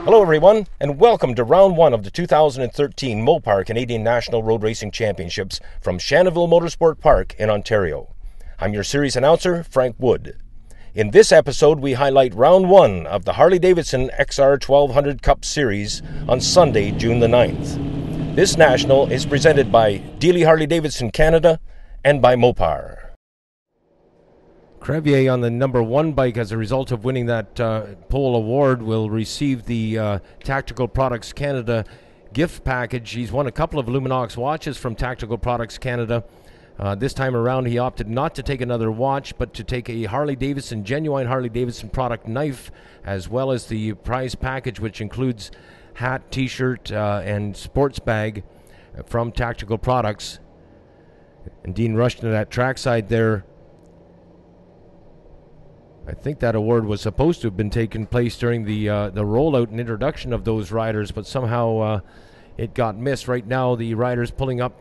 Hello everyone, and welcome to round one of the 2013 Mopar Canadian National Road Racing Championships from Shannonville Motorsport Park in Ontario. I'm your series announcer, Frank Wood. In this episode, we highlight round one of the Harley-Davidson XR1200 Cup Series on Sunday, June the 9th. This national is presented by Dealey Harley-Davidson Canada and by Mopar. Crevier on the number one bike, as a result of winning that pole award, will receive the Tactical Products Canada gift package. He's won a couple of Luminox watches from Tactical Products Canada. This time around, he opted not to take another watch, but to take a Harley-Davidson, genuine Harley-Davidson product knife, as well as the prize package, which includes hat, t-shirt, and sports bag from Tactical Products. And Dean Rushton at trackside there. I think that award was supposed to have been taking place during the rollout and introduction of those riders, but somehow it got missed. Right now, the riders pulling up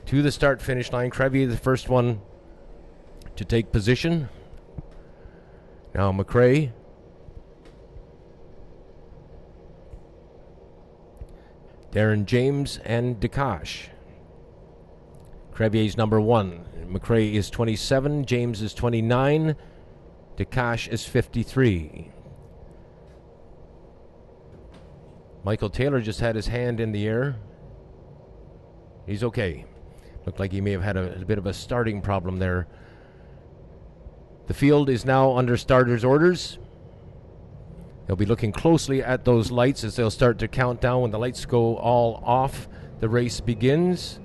to the start-finish line. Crevier, the first one to take position. Now McRae. Darren James and DeCache. Crevier's number one. McRae is 27. James is 29. DeCache is 53. Michael Taylor just had his hand in the air. He's okay. Looked like he may have had a bit of a starting problem there. The field is now under starters' orders. They'll be looking closely at those lights as they'll start to count down. When the lights go all off, the race begins.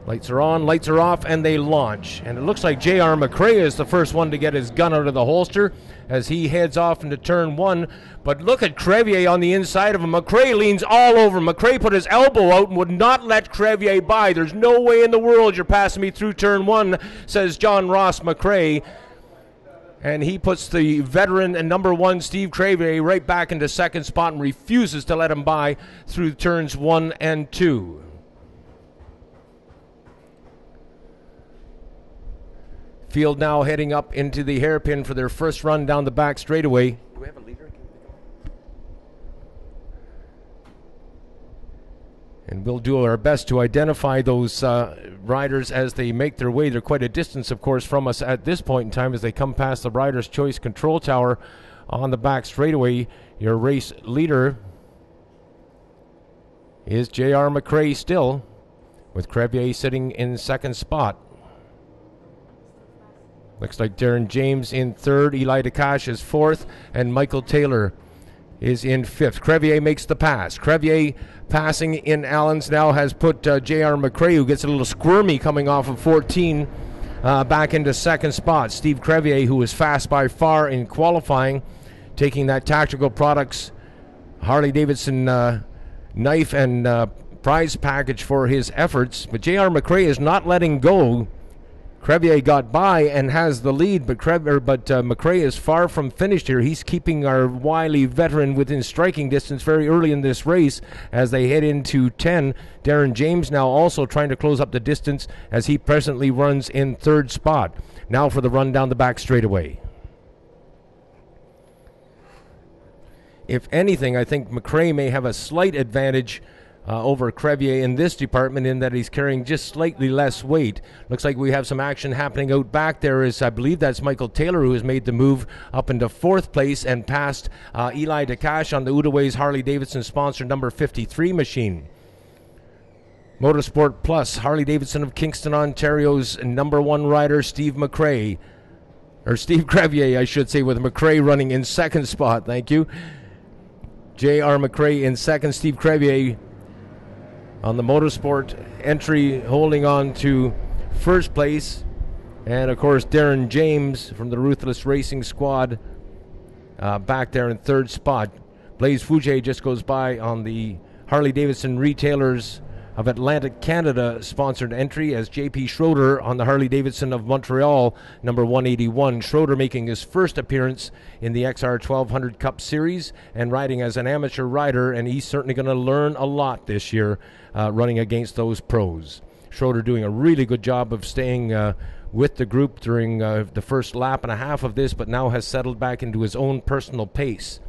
Lights are on, lights are off, and they launch. And it looks like J.R. McRae is the first one to get his gun out of the holster as he heads off into turn one. But look at Crevier on the inside of him. McRae leans all over. McRae put his elbow out and would not let Crevier by. There's no way in the world you're passing me through turn one, says John Ross McRae. And he puts the veteran and number one Steve Crevier right back into second spot and refuses to let him by through turns one and two. Field now heading up into the hairpin for their first run down the back straightaway. Do we have a leader? And we'll do our best to identify those riders as they make their way. They're quite a distance, of course, from us at this point in time as they come past the Rider's Choice Control Tower on the back straightaway. Your race leader is J.R. McRae still, with Crevier sitting in second spot. Looks like Darren James in third, Eli DeCache is fourth, and Michael Taylor is in fifth. Crevier makes the pass. Crevier passing in Allens now has put J.R. McRae, who gets a little squirmy coming off of 14, back into second spot. Steve Crevier, who was fast by far in qualifying, taking that Tactical Products Harley-Davidson knife and prize package for his efforts. But J.R. McRae is not letting go. Crevier got by and has the lead, but McRae is far from finished here. He's keeping our wily veteran within striking distance very early in this race as they head into 10. Darren James now also trying to close up the distance as he presently runs in third spot. Now for the run down the back straightaway. If anything, I think McRae may have a slight advantage over Crevier in this department, in that he's carrying just slightly less weight. Looks like we have some action happening out back there. I believe that's Michael Taylor, who has made the move up into fourth place and past Eli DeCache on the Udaways Harley-Davidson sponsored number 53 machine. Motorsport Plus, Harley-Davidson of Kingston, Ontario's number one rider, Steve Crevier, I should say, with McRae running in second spot. Thank you. J.R. McRae in second, Steve Crevier on the Motorsport entry holding on to first place. And of course Darren James from the Ruthless Racing Squad back there in third spot. Blaise Fougier just goes by on the Harley-Davidson Retailers of Atlantic Canada sponsored entry as J.P. Schroeder on the Harley-Davidson of Montreal, number 181. Schroeder making his first appearance in the XR1200 Cup Series and riding as an amateur rider, and he's certainly going to learn a lot this year running against those pros. Schroeder doing a really good job of staying with the group during the first lap and a half of this, but now has settled back into his own personal pace.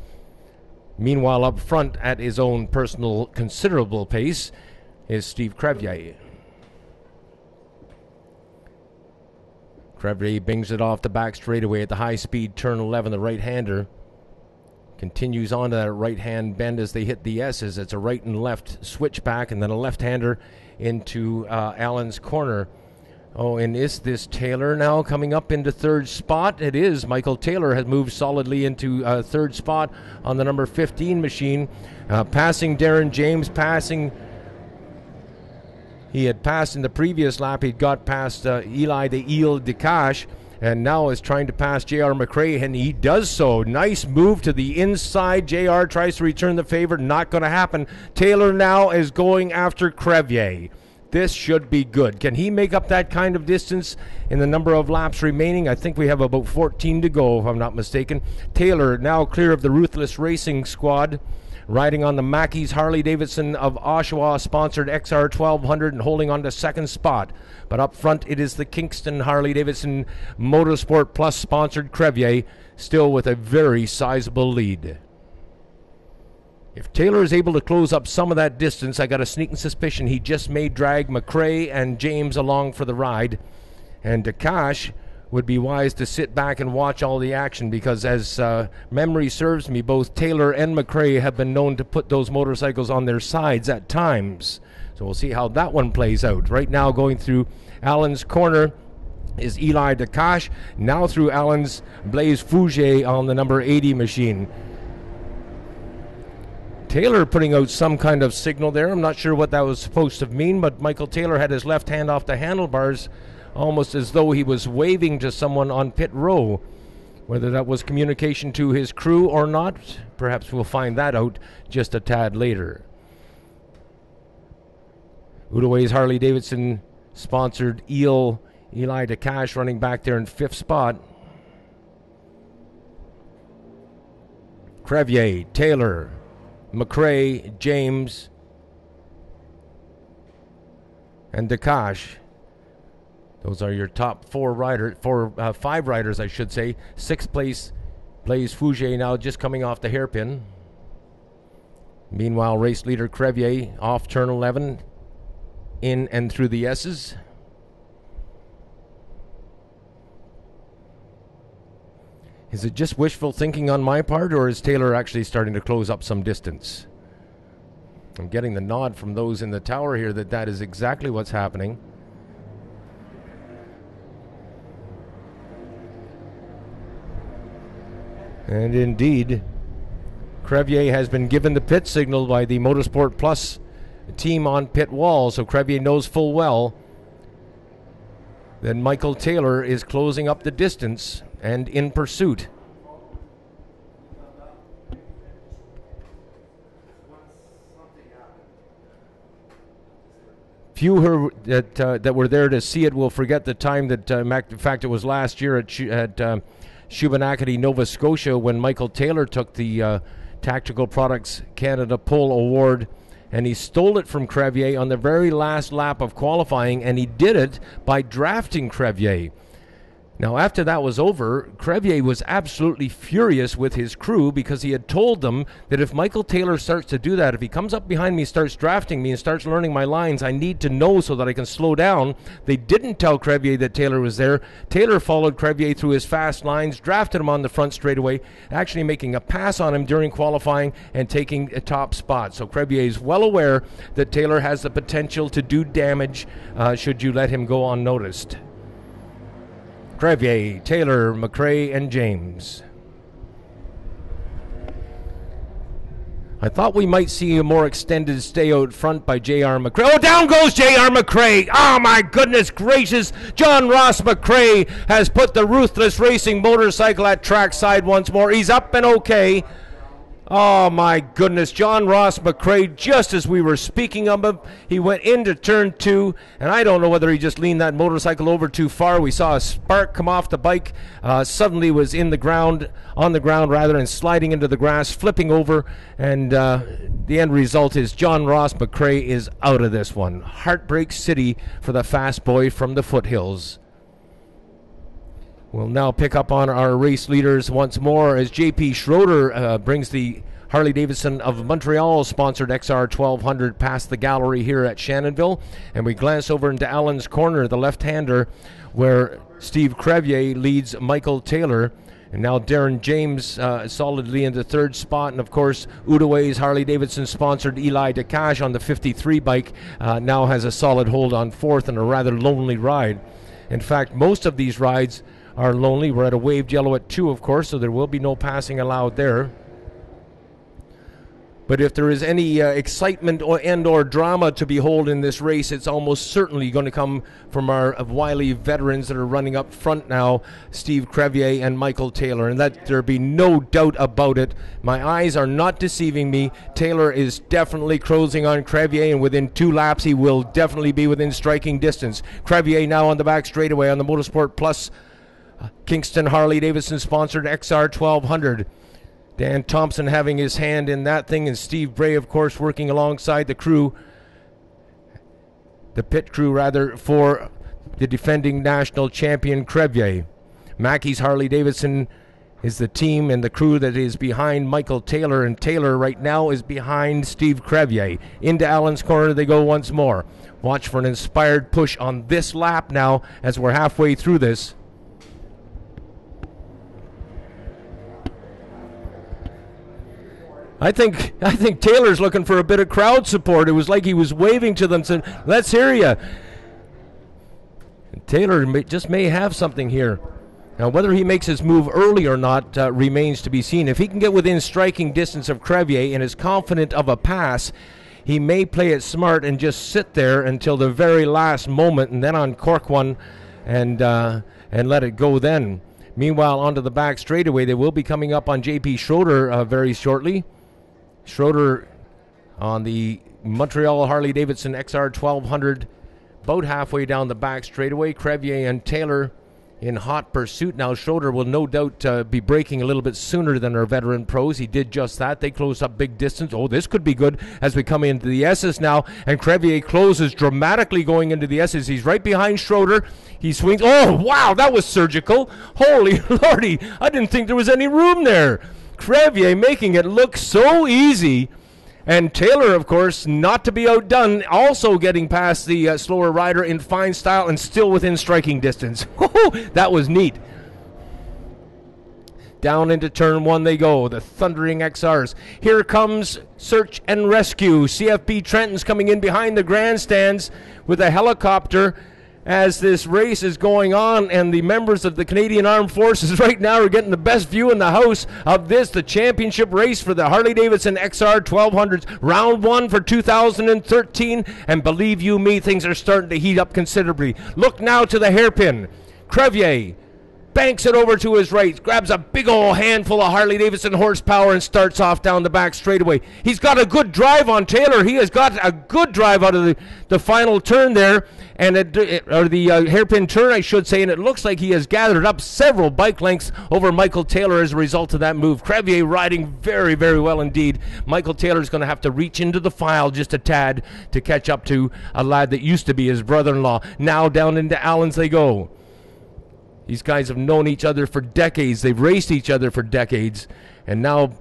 Meanwhile, up front at his own personal considerable pace is Steve Crevier. Crevier bings it off the back straightaway at the high-speed turn 11, the right-hander. Continues on to that right-hand bend as they hit the S's. It's a right and left switchback, and then a left-hander into Allen's corner. Oh, and is this Taylor now coming up into third spot? It is. Michael Taylor has moved solidly into third spot on the number 15 machine. Passing Darren James, he had passed in the previous lap. He'd got past Eli the Eel DeCache, and now is trying to pass J.R. McRae, and he does so. Nice move to the inside. J.R. tries to return the favor. Not going to happen. Taylor now is going after Crevier. This should be good. Can he make up that kind of distance in the number of laps remaining? I think we have about 14 to go, if I'm not mistaken. Taylor now clear of the Ruthless Racing squad, riding on the Mackey's Harley-Davidson of Oshawa sponsored XR1200 and holding on to second spot. But up front it is the Kingston Harley-Davidson Motorsport Plus sponsored Crevier, still with a very sizable lead. If Taylor is able to close up some of that distance, I got a sneaking suspicion he just may drag McRae and James along for the ride. And DeCache would be wise to sit back and watch all the action, because as memory serves me, both Taylor and McRae have been known to put those motorcycles on their sides at times. So we'll see how that one plays out. Right now going through Allen's corner is Eli DeCache. Now through Allen's Blaise Fouget on the number 80 machine. Taylor putting out some kind of signal there. I'm not sure what that was supposed to mean, but Michael Taylor had his left hand off the handlebars, almost as though he was waving to someone on pit row. Whether that was communication to his crew or not, perhaps we'll find that out just a tad later. Outaouais Harley-Davidson sponsored Eli DeCache running back there in fifth spot. Crevier, Taylor, McRae, James, and DeCache. Those are your top five riders, I should say. Sixth place, Blaise Fouget now just coming off the hairpin. Meanwhile, race leader Crevier off turn 11, in and through the S's. Is it just wishful thinking on my part, or is Taylor actually starting to close up some distance? I'm getting the nod from those in the tower here that is exactly what's happening. And indeed, Crevier has been given the pit signal by the Motorsport Plus team on pit wall, so Crevier knows full well that Michael Taylor is closing up the distance and in pursuit. Few that were there to see it will forget the time that, in fact, it was last year at Shubenacadie, Nova Scotia, when Michael Taylor took the Tactical Products Canada Pole Award, and he stole it from Crevier on the very last lap of qualifying, and he did it by drafting Crevier. Now, after that was over, Crevier was absolutely furious with his crew, because he had told them that if Michael Taylor starts to do that, if he comes up behind me, starts drafting me, and starts learning my lines, I need to know so that I can slow down. They didn't tell Crevier that Taylor was there. Taylor followed Crevier through his fast lines, drafted him on the front straightaway, actually making a pass on him during qualifying and taking a top spot. So Crevier is well aware that Taylor has the potential to do damage should you let him go unnoticed. Crevier, Taylor, McRae, and James. I thought we might see a more extended stay out front by J.R. McRae. Oh, down goes J.R. McRae. Oh, my goodness gracious. John Ross McRae has put the Ruthless Racing motorcycle at trackside once more. He's up and okay. Oh, my goodness. John Ross McRae, just as we were speaking of him, he went into turn 2, and I don't know whether he just leaned that motorcycle over too far. We saw a spark come off the bike, suddenly was on the ground rather, and sliding into the grass, flipping over, and the end result is John Ross McRae is out of this one. Heartbreak City for the fast boy from the foothills. We'll now pick up on our race leaders once more as J.P. Schroeder brings the Harley-Davidson of Montreal sponsored XR1200 past the gallery here at Shannonville. And we glance over into Allen's Corner, the left-hander, where Steve Crevier leads Michael Taylor. And now Darren James solidly in the third spot. And, of course, Udaway's Harley-Davidson-sponsored Eli DeCache on the 53 bike now has a solid hold on fourth in a rather lonely ride. In fact, most of these rides are lonely. We're at a waved yellow at 2, of course, so there will be no passing allowed there. But if there is any excitement or drama to behold in this race, it's almost certainly going to come from our wily veterans that are running up front now, Steve Crevier and Michael Taylor, and let there be no doubt about it. My eyes are not deceiving me. Taylor is definitely closing on Crevier, and within 2 laps he will definitely be within striking distance. Crevier now on the back straightaway on the Motorsport Plus Kingston Harley-Davidson sponsored XR1200. Dan Thompson having his hand in that thing, and Steve Bray, of course, working alongside the crew, the pit crew, rather, for the defending national champion Crevier. Mackey's Harley-Davidson is the team and the crew that is behind Michael Taylor, and Taylor right now is behind Steve Crevier. Into Allen's Corner they go once more. Watch for an inspired push on this lap now as we're halfway through this. I think Taylor's looking for a bit of crowd support. It was like he was waving to them, saying, "Let's hear you." Taylor may have something here. Now, whether he makes his move early or not remains to be seen. If he can get within striking distance of Crevier and is confident of a pass, he may play it smart and just sit there until the very last moment and then uncork one and let it go then. Meanwhile, onto the back straightaway, they will be coming up on J.P. Schroeder very shortly. Schroeder on the Montreal Harley-Davidson XR1200, about halfway down the back straightaway. Crevier and Taylor in hot pursuit. Now Schroeder will no doubt be braking a little bit sooner than our veteran pros. He did just that. They closed up big distance. Oh, this could be good as we come into the S's now. And Crevier closes dramatically going into the S's. He's right behind Schroeder. He swings. Oh, wow, that was surgical. Holy lordy, I didn't think there was any room there. Crevier making it look so easy. And Taylor, of course, not to be outdone, also getting past the slower rider in fine style and still within striking distance. That was neat. Down into turn 1 they go, the thundering XRs. Here comes Search and Rescue. CFB Trenton's coming in behind the grandstands with a helicopter as this race is going on, and the members of the Canadian Armed Forces right now are getting the best view in the house of this, the championship race for the Harley-Davidson XR 1200s, round 1 for 2013, and believe you me, things are starting to heat up considerably. Look now to the hairpin. Crevier banks it over to his right, grabs a big old handful of Harley-Davidson horsepower and starts off down the back straightaway. He's got a good drive on Taylor. He has got a good drive out of the final turn there, and the hairpin turn, I should say, and it looks like he has gathered up several bike lengths over Michael Taylor as a result of that move. Crevier riding very, very well indeed. Michael Taylor's going to have to reach into the file just a tad to catch up to a lad that used to be his brother-in-law. Now down into Allen's they go. These guys have known each other for decades. They've raced each other for decades. And now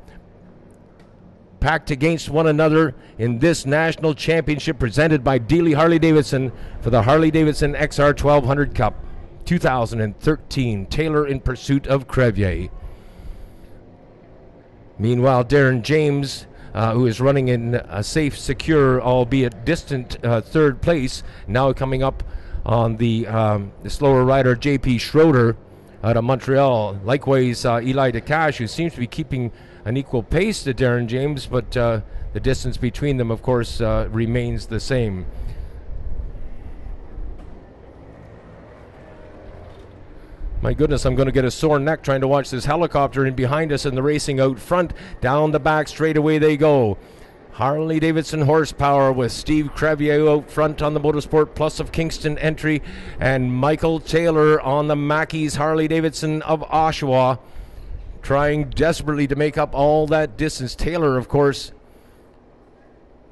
packed against one another in this national championship presented by Dealey Harley-Davidson for the Harley-Davidson XR 1200 Cup 2013. Taylor in pursuit of Crevier. Meanwhile, Darren James, who is running in a safe, secure, albeit distant third place, now coming up on the slower rider J.P. Schroeder out of Montreal. Likewise, Eli DeCache, who seems to be keeping an equal pace to Darren James, but the distance between them, of course, remains the same. My goodness, I'm going to get a sore neck trying to watch this helicopter in behind us and the racing out front. Down the back straightaway they go. Harley-Davidson horsepower with Steve Crevier out front on the Motorsport Plus of Kingston entry, and Michael Taylor on the Mackey's Harley-Davidson of Oshawa, trying desperately to make up all that distance. Taylor, of course,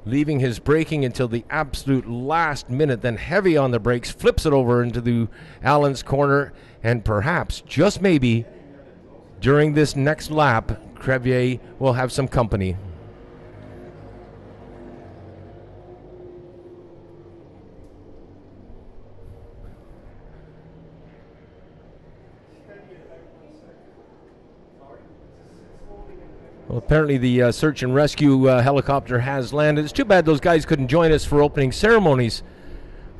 leaving his braking until the absolute last minute, then heavy on the brakes, flips it over into the Allen's corner, and perhaps, just maybe, during this next lap, Crevier will have some company. Well, apparently the search and rescue helicopter has landed. It's too bad those guys couldn't join us for opening ceremonies,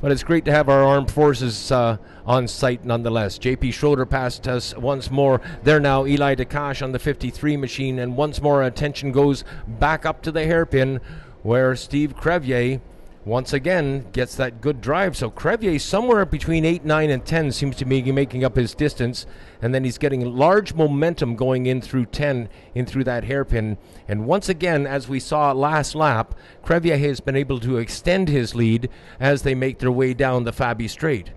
but it's great to have our armed forces on site nonetheless. JP Schroeder passed us once more. There now, Eli DeCache on the 53 machine, and once more attention goes back up to the hairpin where Steve Crevier once again gets that good drive. So Crevier somewhere between 8, 9, and 10 seems to be making up his distance, and then he's getting large momentum going in through 10, in through that hairpin. And once again, as we saw last lap, Crevier has been able to extend his lead as they make their way down the Fabi Straight.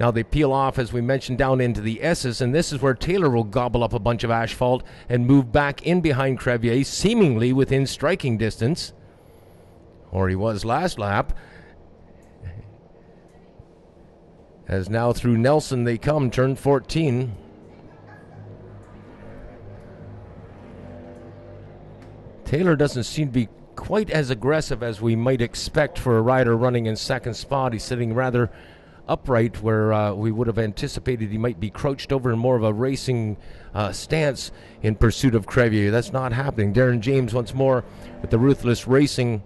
Now they peel off, as we mentioned, down into the S's, and this is where Taylor will gobble up a bunch of asphalt and move back in behind Crevier, seemingly within striking distance. Or he was last lap. As now through Nelson they come, turn 14. Taylor doesn't seem to be quite as aggressive as we might expect for a rider running in second spot. He's sitting rather upright, where we would have anticipated he might be crouched over in more of a racing stance in pursuit of Crevier. That's not happening. Darren James once more with the Ruthless Racing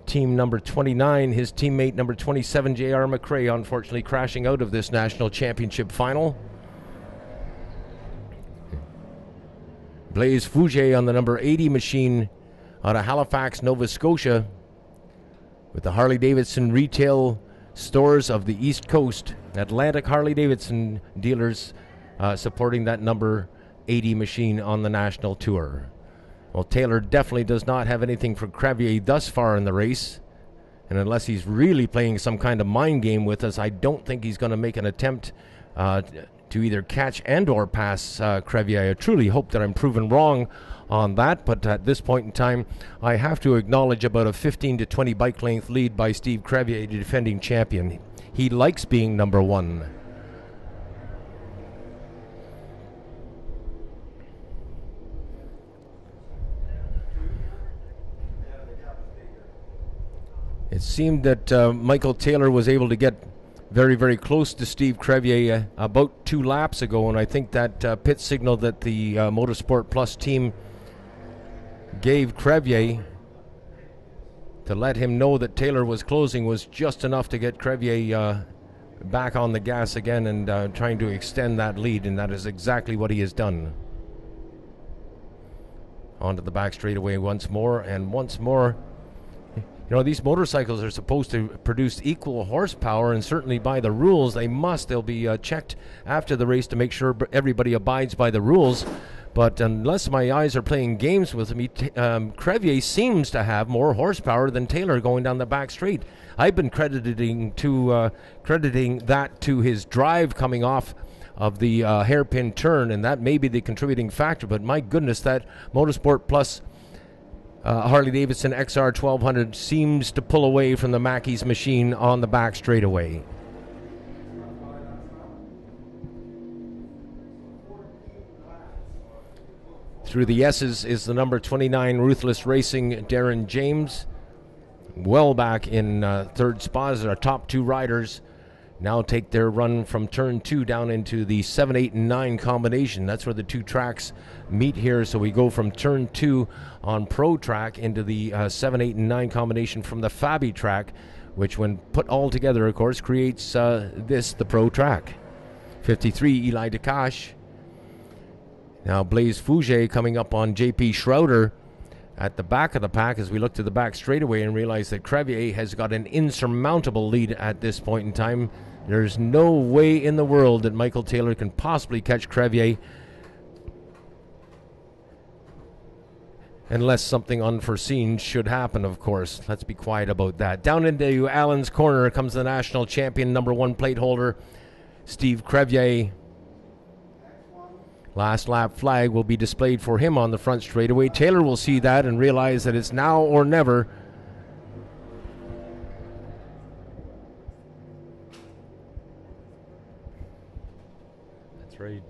team number 29, his teammate number 27, J.R. McRae, unfortunately crashing out of this national championship final. Blaise Fouget on the number 80 machine out of Halifax, Nova Scotia, with the Harley-Davidson retail stores of the East Coast, Atlantic Harley-Davidson dealers supporting that number 80 machine on the national tour. Well, Taylor definitely does not have anything for Crevier thus far in the race. And unless he's really playing some kind of mind game with us, I don't think he's going to make an attempt to either catch and or pass Crevier. I truly hope that I'm proven wrong on that. But at this point in time, I have to acknowledge about a 15 to 20 bike length lead by Steve Crevier, the defending champion. He likes being number one. It seemed that Michael Taylor was able to get very, very close to Steve Crevier about 2 laps ago, and I think that pit signal that the Motorsport Plus team gave Crevier to let him know that Taylor was closing was just enough to get Crevier back on the gas again and trying to extend that lead, and that is exactly what he has done. Onto the back straightaway once more, and once more. You know, these motorcycles are supposed to produce equal horsepower, and certainly by the rules they'll be checked after the race to make sure everybody abides by the rules. But unless my eyes are playing games with me, Crevier seems to have more horsepower than Taylor going down the back straight. I've been crediting that to his drive coming off of the hairpin turn, and that may be the contributing factor. But my goodness, that Motorsport Plus Harley-Davidson XR1200 seems to pull away from the Mackey's machine on the back straightaway. Through the S's is the number 29 Ruthless Racing, Darren James. Well back in third spot as our top 2 riders now take their run from turn 2 down into the 7, 8, and 9 combination. That's where the 2 tracks meet here. So we go from turn 2 on Pro Track into the 7, 8, and 9 combination from the Fabi track, which when put all together, of course, creates the Pro Track. 53, Eli DeCache. Now Blaise Fouget coming up on JP Schroeder at the back of the pack as we look to the back straightaway and realize that Crevier has got an insurmountable lead at this point in time. There's no way in the world that Michael Taylor can possibly catch Crevier unless something unforeseen should happen, of course. Let's be quiet about that. Down into Allen's corner comes the national champion, number 1 plate holder, Steve Crevier. Last lap flag will be displayed for him on the front straightaway. Taylor will see that and realize that it's now or never afraid.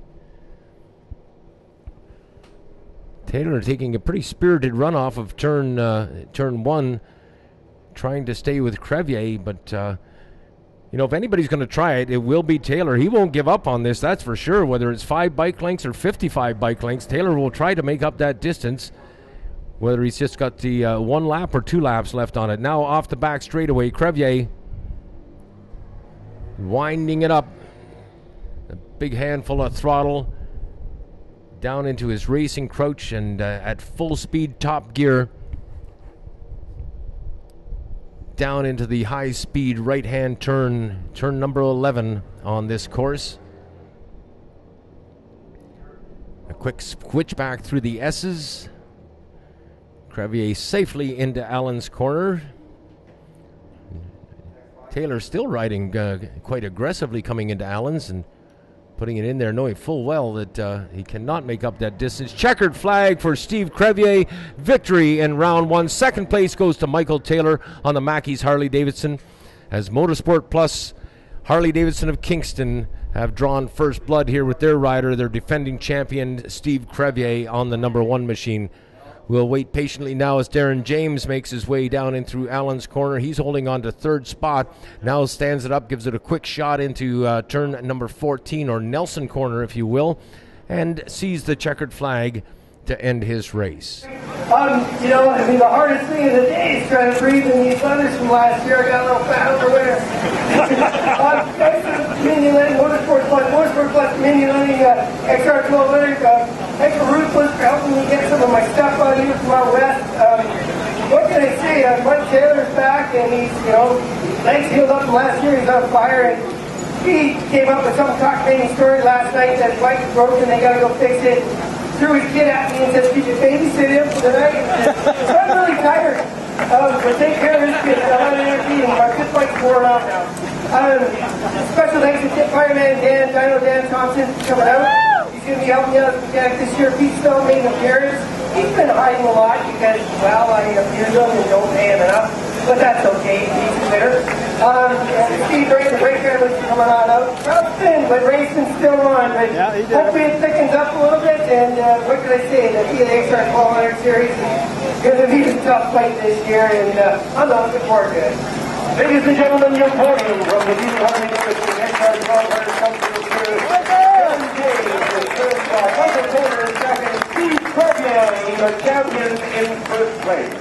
Taylor taking a pretty spirited run off of turn one, trying to stay with Crevier, but if anybody's going to try it, it will be Taylor. He won't give up on this, that's for sure. Whether it's 5 bike lengths or 55 bike lengths, Taylor will try to make up that distance, whether he's just got the 1 lap or 2 laps left on it. Now off the back straightaway, Crevier winding it up. A big handful of throttle down into his racing crouch and at full speed top gear down into the high speed right hand turn number 11 on this course. A quick switch back through the S's. Crevier safely into Allen's corner. Taylor still riding quite aggressively coming into Allen's and putting it in there, knowing full well that he cannot make up that distance. Checkered flag for Steve Crevier. Victory in round 1. Second place goes to Michael Taylor on the Mackey's Harley-Davidson, as Motorsport Plus Harley-Davidson of Kingston have drawn first blood here with their rider, their defending champion Steve Crevier on the number 1 machine. We'll wait patiently now as Darren James makes his way down in through Allen's corner. He's holding on to 3rd spot. Now stands it up, gives it a quick shot into turn number 14, or Nelson corner, if you will, and sees the checkered flag to end his race. The hardest thing of the day is trying to breathe in these leathers from last year. I got a little fat over there. Thanks to Dominion Lane, Motorsport Plus Dominion Lane, XR1200. Thanks for Ruthless for helping me get some of my stuff out here from out west. What can I say? Mike Taylor's back, and he's, legs healed up from last year. He's on fire, and he came up with some cockney story last night that his bike is broken. They got to go fix it. Threw his kid at me and said, "Could you babysit him for the night?" So I'm really tired. But take care of this kid. I'm on energy, and my good bike's worn off now. Special thanks to Fireman Dan, Dino Dan Thompson, for coming out. He's going to be helping us this year. Pete Stone made an appearance. He's been hiding a lot because, I abuse him and don't pay him enough. But that's okay. He's bitter. Steve Ray, the brake guy, was coming on out. Tough thing, but racing's still on. But hopefully it thickens up a little bit. And what can I say? The XR1200 series is going to be a tough fight this year. And I'm looking forward to it. Ladies and gentlemen, your podium from the new Harley Davidson XR1200 Company Series. Darren James in third spot. Michael Taylor in second. Steve Crevier, your champion, in first place.